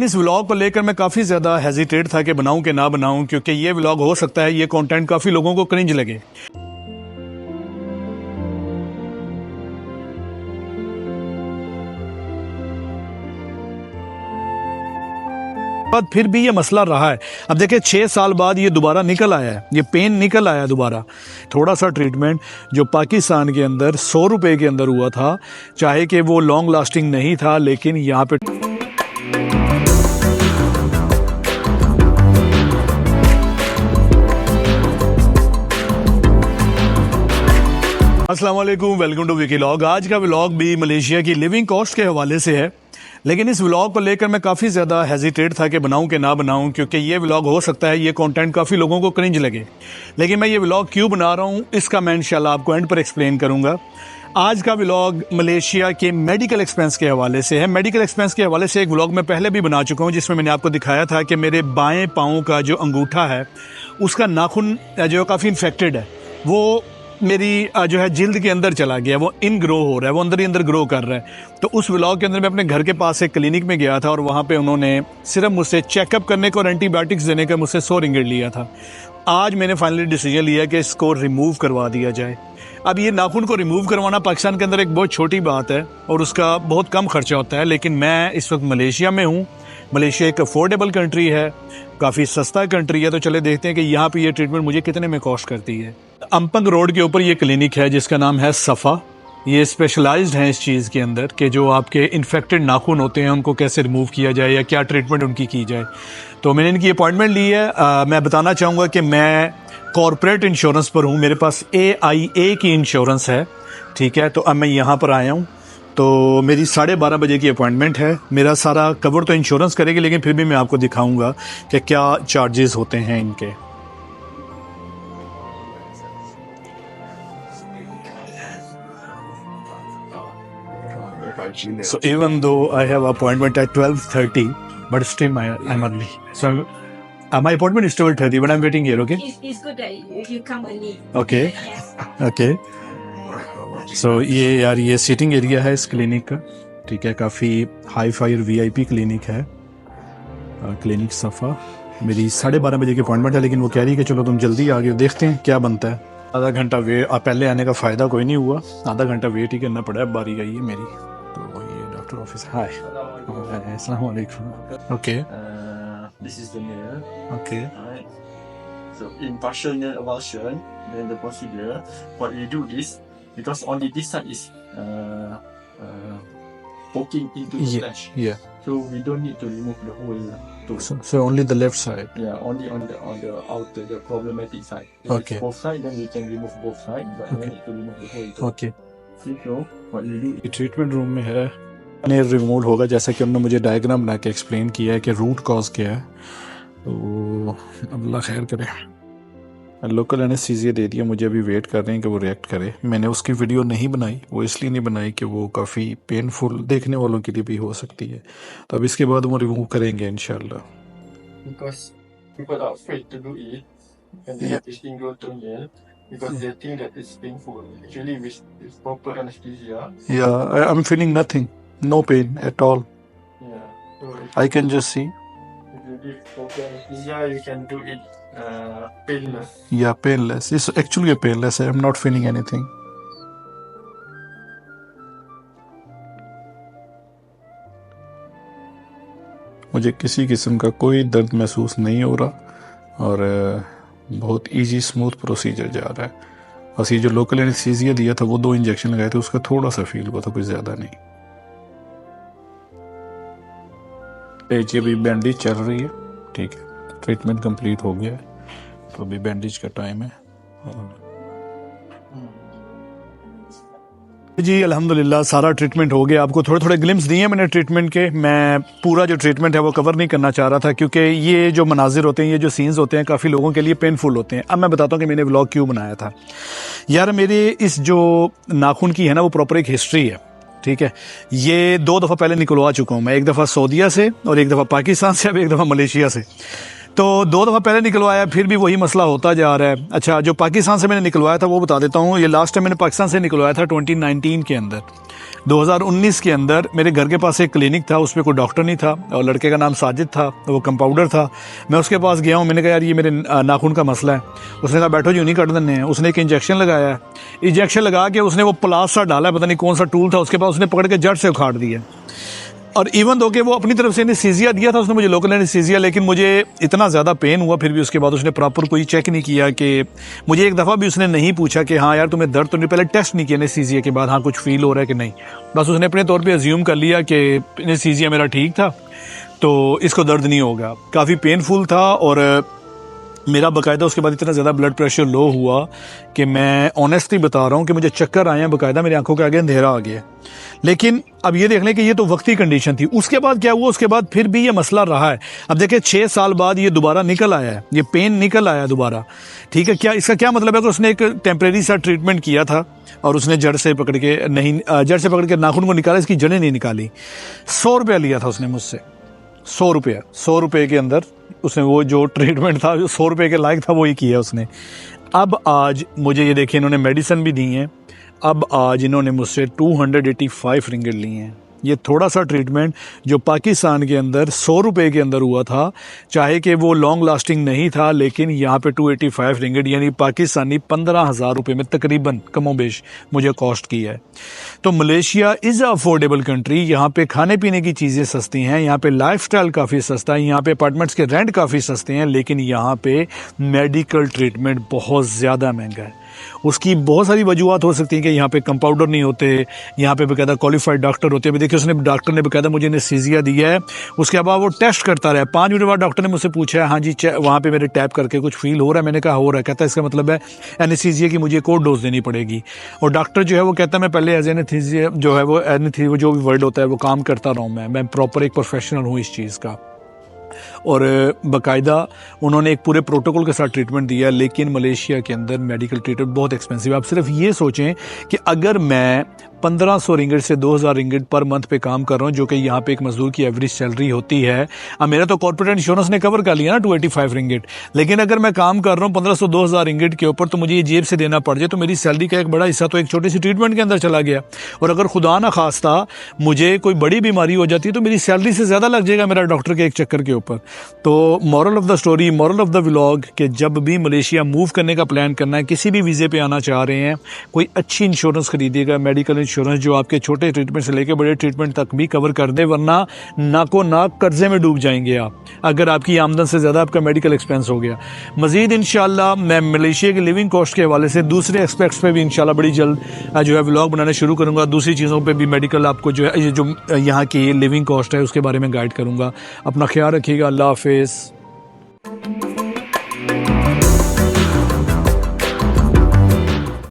इस व्लॉग को लेकर मैं काफ़ी ज़्यादा हेजिटेट था कि बनाऊं कि ना बनाऊं, क्योंकि ये व्लॉग हो सकता है ये कंटेंट काफ़ी लोगों को क्रिंज लगे। बाद फिर भी ये मसला रहा है। अब देखिए 6 साल बाद ये दोबारा निकल आया है, ये पेन निकल आया दोबारा। थोड़ा सा ट्रीटमेंट जो पाकिस्तान के अंदर 100 रुपए के अंदर हुआ था, चाहे कि वो लॉन्ग लास्टिंग नहीं था, लेकिन यहाँ पे अस्सलाम वालेकुम, वेलकम टू विकी व्लॉग। आज का व्लॉग भी मलेशिया की लिविंग कॉस्ट के हवाले से है, लेकिन इस व्लॉग को लेकर मैं काफ़ी ज़्यादा हेजिटेट था कि बनाऊं कि ना बनाऊं, क्योंकि ये व्लॉग हो सकता है ये कंटेंट काफ़ी लोगों को क्रिंज लगे। लेकिन मैं ये व्लॉग क्यों बना रहा हूं इसका मैं इंशाल्लाह आपको एंड पर एक्सप्लेन करूंगा। आज का व्लॉग मलेशिया के मेडिकल एक्सपेंस के हवाले से है। मेडिकल एक्सपेंस के हवाले से एक व्लॉग मैं पहले भी बना चुका हूँ, जिसमें मैंने आपको दिखाया था कि मेरे बाएँ पाँव का जो अंगूठा है उसका नाखून जो काफ़ी इन्फेक्टेड है, वो मेरी जो है जिल्द के अंदर चला गया, वो इन ग्रो हो रहा है, वो अंदर ही अंदर ग्रो कर रहा है। तो उस व्लॉग के अंदर मैं अपने घर के पास एक क्लिनिक में गया था और वहाँ पे उन्होंने सिर्फ मुझसे चेकअप करने को और एंटीबायोटिक्स देने का मुझसे 100 रिंगिट लिया था। आज मैंने फाइनली डिसीजन लिया कि इसको रिमूव करवा दिया जाए। अब ये नाखून को रिमूव करवाना पाकिस्तान के अंदर एक बहुत छोटी बात है और उसका बहुत कम खर्चा होता है, लेकिन मैं इस वक्त मलेशिया में हूँ। मलेशिया एक अफोर्डेबल कंट्री है, काफ़ी सस्ता कंट्री है। तो चले देखते हैं कि यहाँ पे ये ट्रीटमेंट मुझे कितने में कॉस्ट करती है। अम्पंग रोड के ऊपर ये क्लिनिक है जिसका नाम है सफ़ा। ये स्पेशलाइज्ड हैं इस चीज़ के अंदर कि जो आपके इन्फेक्टेड नाखून होते हैं उनको कैसे रिमूव किया जाए या क्या ट्रीटमेंट उनकी की जाए। तो मैंने इनकी अपॉइंटमेंट ली है। मैं बताना चाहूँगा कि मैं कॉरपोरेट इंश्योरेंस पर हूँ, मेरे पास AIA की इंश्योरेंस है, ठीक है। तो अब मैं यहाँ पर आया हूँ, तो मेरी 12:30 बजे की अपॉइंटमेंट है। मेरा सारा कवर तो इंश्योरेंस करेगी, लेकिन फिर भी मैं आपको दिखाऊंगा कि क्या चार्जेस होते हैं इनके। So even though I have appointment at 12:30, but still I'm early. So my appointment is 12:30, but I'm waiting here. Okay. It's good that if you come early. Okay. Yes. Okay. So ये यार ये seating area है इस clinic का, ठीक है। काफ़ी hi fi और VIP क्लिनिक है, क्लिनिक सफ़ा। मेरी 12:30 बजे की अपॉइंटमेंट है, लेकिन वो कह रही है कि चलो तुम जल्दी आ गए, देखते हैं क्या बनता है। आधा घंटा वेट, पहले आने का फ़ायदा कोई नहीं हुआ, आधा घंटा वेट ही करना पड़ा है। बारी आई है मेरी, तो ये डॉक्टर ऑफिस। हाय, अस्सलाम वालेकुम। Okay, This is the mirror. Okay, Alright. So in partial nail avulsion, then the procedure, what we do is because only this side is poking into the flesh, yeah. so we don't need to remove the whole tooth. So only the left side. Yeah, only on the outer, the problematic side. If Okay. it's both sides, then we can remove both sides, but we need to remove the whole tooth. Okay. So what we do ये treatment room में है, ने remove होगा, जैसा कि उन्होंने मुझे diagram बना के एक्सप्लेन किया है कि रूट कॉज क्या है। तो अल्लाह खैर करे। लोकल एनेस्थीसिया दे दिया मुझे, अभी वेट कर रहे हैं कि वो रिएक्ट करे। मैंने उसकी वीडियो नहीं बनाई, वो इसलिए नहीं बनाई कि वो काफ़ी पेनफुल देखने वालों के लिए भी हो सकती है। तो अब इसके बाद वो रिमूव करेंगे इंशाल्लाह। because people are afraid to do it and they have this ingrown toenail because they think that it's painful. Actually, with proper anesthesia, Yeah, I'm feeling nothing, no pain at all. yeah. So I can just see. if you give proper anesthesia, you can do it painless. Yeah, painless. It's actually painless. I'm not feeling anything. मुझे किसी किस्म का कोई दर्द महसूस नहीं हो रहा और बहुत इजी स्मूथ प्रोसीजर जा रहा है। बस ये जो लोकल एनेस्थीसिया दिया था, वो 2 इंजेक्शन लगाए थे, उसका थोड़ा सा फील हुआ था, कुछ ज़्यादा नहीं। ये अभी बैंडेज चल रही है, ठीक है। ट्रीटमेंट कंप्लीट हो गया है, तो अभी बैंडेज का टाइम है। जी अल्हम्दुलिल्लाह सारा ट्रीटमेंट हो गया। आपको थोड़े थोड़े ग्लिम्स दिए मैंने ट्रीटमेंट के। मैं पूरा जो ट्रीटमेंट है वो कवर नहीं करना चाह रहा था, क्योंकि ये जो मनाजिर होते हैं, ये जो सीन्स होते हैं, काफ़ी लोगों के लिए पेनफुल होते हैं। अब मैं बताता हूँ कि मैंने व्लॉग क्यों बनाया था। यार मेरे इस जो नाखून की है ना, वो प्रॉपर एक हिस्ट्री है, ठीक है। ये 2 दफ़ा पहले निकलवा चुका हूँ मैं, एक दफ़ा सऊदीया से और एक दफ़ा पाकिस्तान से, अब एक दफ़ा मलेशिया से। तो 2 दफ़ा पहले निकलवाया, फिर भी वही मसला होता जा रहा है। अच्छा, जो पाकिस्तान से मैंने निकलवाया था वो बता देता हूँ। ये लास्ट टाइम मैंने पाकिस्तान से निकलवाया था 2019 के अंदर। 2019 के अंदर मेरे घर के पास एक क्लिनिक था, उस पर कोई डॉक्टर नहीं था और लड़के का नाम साजिद था, वो कंपाउंडर था। मैं उसके पास गया हूँ, मैंने कहा यार ये मेरे नाखून का मसला है। उसने कहा बैठो यूँ नहीं काट देने हैं। उसने एक इंजेक्शन लगाया है, इंजेक्शन लगा के उसने वो प्लास्टर डाला है, पता नहीं कौन सा टूल था, उसके पास उसने पकड़ के जड़ से उखाड़ दिया। और इवन दो कि वो अपनी तरफ से एनेस्थीसिया दिया था उसने मुझे, लोकल एनेस्थीसिया, लेकिन मुझे इतना ज़्यादा पेन हुआ फिर भी उसके बाद उसने प्रॉपर कोई चेक नहीं किया कि मुझे एक दफ़ा भी उसने नहीं पूछा कि हाँ यार तुम्हें दर्द तो नहीं, पहले टेस्ट नहीं किया एनेस्थीसिया के बाद हाँ कुछ फील हो रहा है कि नहीं। बस उसने अपने तौर पे अज्यूम कर लिया कि एनेस्थीसिया मेरा ठीक था तो इसको दर्द नहीं होगा। काफ़ी पेनफुल था और मेरा बाकायदा उसके बाद इतना ज़्यादा ब्लड प्रेशर लो हुआ कि मैं ऑनेस्टली बता रहा हूँ कि मुझे चक्कर आए हैं, बाकायदा मेरी आंखों के आगे अंधेरा आ गया। लेकिन अब ये देख लें कि ये तो वक्ती कंडीशन थी। उसके बाद क्या हुआ, उसके बाद फिर भी ये मसला रहा है। अब देखिए 6 साल बाद ये दोबारा निकल आया है, ये पेन निकल आया दोबारा, ठीक है। क्या इसका क्या मतलब है कि उसने एक टेम्प्रेरी सा ट्रीटमेंट किया था और उसने जड़ से पकड़ के नाखून को निकाला, इसकी जड़ें नहीं निकाली। 100 रुपया लिया था उसने मुझसे, 100 रुपये के अंदर उसने वो जो ट्रीटमेंट था जो 100 रुपये के लायक था वो ही किया उसने। अब आज मुझे ये देखिए इन्होंने मेडिसिन भी दी हैं, अब आज इन्होंने मुझसे 285 रिंगिट लिए हैं। ये थोड़ा सा ट्रीटमेंट जो पाकिस्तान के अंदर 100 रुपये के अंदर हुआ था, चाहे कि वो लॉन्ग लास्टिंग नहीं था, लेकिन यहाँ पे 285 रिंगिट यानी पाकिस्तानी 15,000 रुपये में तकरीबन कमोबेश मुझे कॉस्ट की है। तो मलेशिया इज़ अफोर्डेबल कंट्री, यहाँ पे खाने पीने की चीज़ें सस्ती हैं, यहाँ पे लाइफस्टाइल काफ़ी सस्ता है, यहाँ पे अपार्टमेंट्स के रेंट काफ़ी सस्ते हैं, लेकिन यहाँ पे मेडिकल ट्रीटमेंट बहुत ज़्यादा महंगा है। उसकी बहुत सारी वजूहत हो सकती हैं कि यहाँ पे कंपाउंडर नहीं होते, यहाँ पे बेकायदा क्वालिफाइड डॉक्टर होते हैं। देखिए उसने डॉक्टर ने बेकायदा मुझे एनेस्थीसिया दिया है, उसके बाद वो टेस्ट करता रहा। 5 मिनट बाद डॉक्टर ने मुझसे पूछा है हाँ जी वहाँ पे मेरे टैप करके कुछ फील हो रहा है, मैंने कहा हो रहा है। कहता है इसका मतलब है एनेस्थीसिया की मुझे एक और डोज देनी पड़ेगी। और डॉक्टर जो है वो कहता है मैं पहले एज एनेस्थीसिया जो है वो एनेस्थीसिया जो भी वर्ड होता है वो काम करता रहा हूँ, मैं प्रॉपर एक प्रोफेशनल हूँ इस चीज़ का। और बाकायदा उन्होंने एक पूरे प्रोटोकॉल के साथ ट्रीटमेंट दिया। लेकिन मलेशिया के अंदर मेडिकल ट्रीटमेंट बहुत एक्सपेंसिव है। आप सिर्फ ये सोचें कि अगर मैं 1500 रिंगिट से 2000 रिंगिट पर मंथ पे काम कर रहा हूँ, जो कि यहाँ पे एक मजदूर की एवरेज सैलरी होती है। अब मेरा तो कॉर्पोरेट इंश्योरेंस ने कवर कर लिया ना 285 रिंगिट, लेकिन अगर मैं काम कर रहा हूँ 1500-2000 रिंगिट के ऊपर तो मुझे ये जेब से देना पड़ जाए, तो मेरी सैलरी का एक बड़ा हिस्सा तो एक छोटी सी ट्रीटमेंट के अंदर चला गया। और अगर खुदा ना खास्ता मुझे कोई बड़ी बीमारी हो जाती है तो मेरी सैलरी से ज़्यादा लग जाएगा मेरा डॉक्टर के एक चक्कर के ऊपर। तो moral of the story, moral of the vlog कि जब भी मलेशिया मूव करने का प्लान करना है, किसी भी वीज़े पे आना चाह रहे हैं, कोई अच्छी इंश्योरेंस खरीदिएगा, मेडिकल इंश्योरेंस जो आपके छोटे ट्रीटमेंट से लेकर बड़े ट्रीटमेंट तक भी कवर कर दे, वरना नाको नाक कर्जे में डूब जाएंगे आप अगर आपकी आमदन से ज़्यादा आपका मेडिकल एक्सपेंस हो गया। मज़ीद इंशाल्लाह मैं मलेशिया के लिविंग कॉस्ट के हवाले से दूसरे एस्पेक्ट्स पे भी इंशाल्लाह बड़ी जल्द जो है व्लॉग बनाने शुरू करूँगा। दूसरी चीज़ों पे भी मेडिकल आपको जो है जो यहाँ की लिविंग कॉस्ट है उसके बारे में गाइड करूँगा। अपना ख्याल रखिएगा। अल्लाह हाफिज़।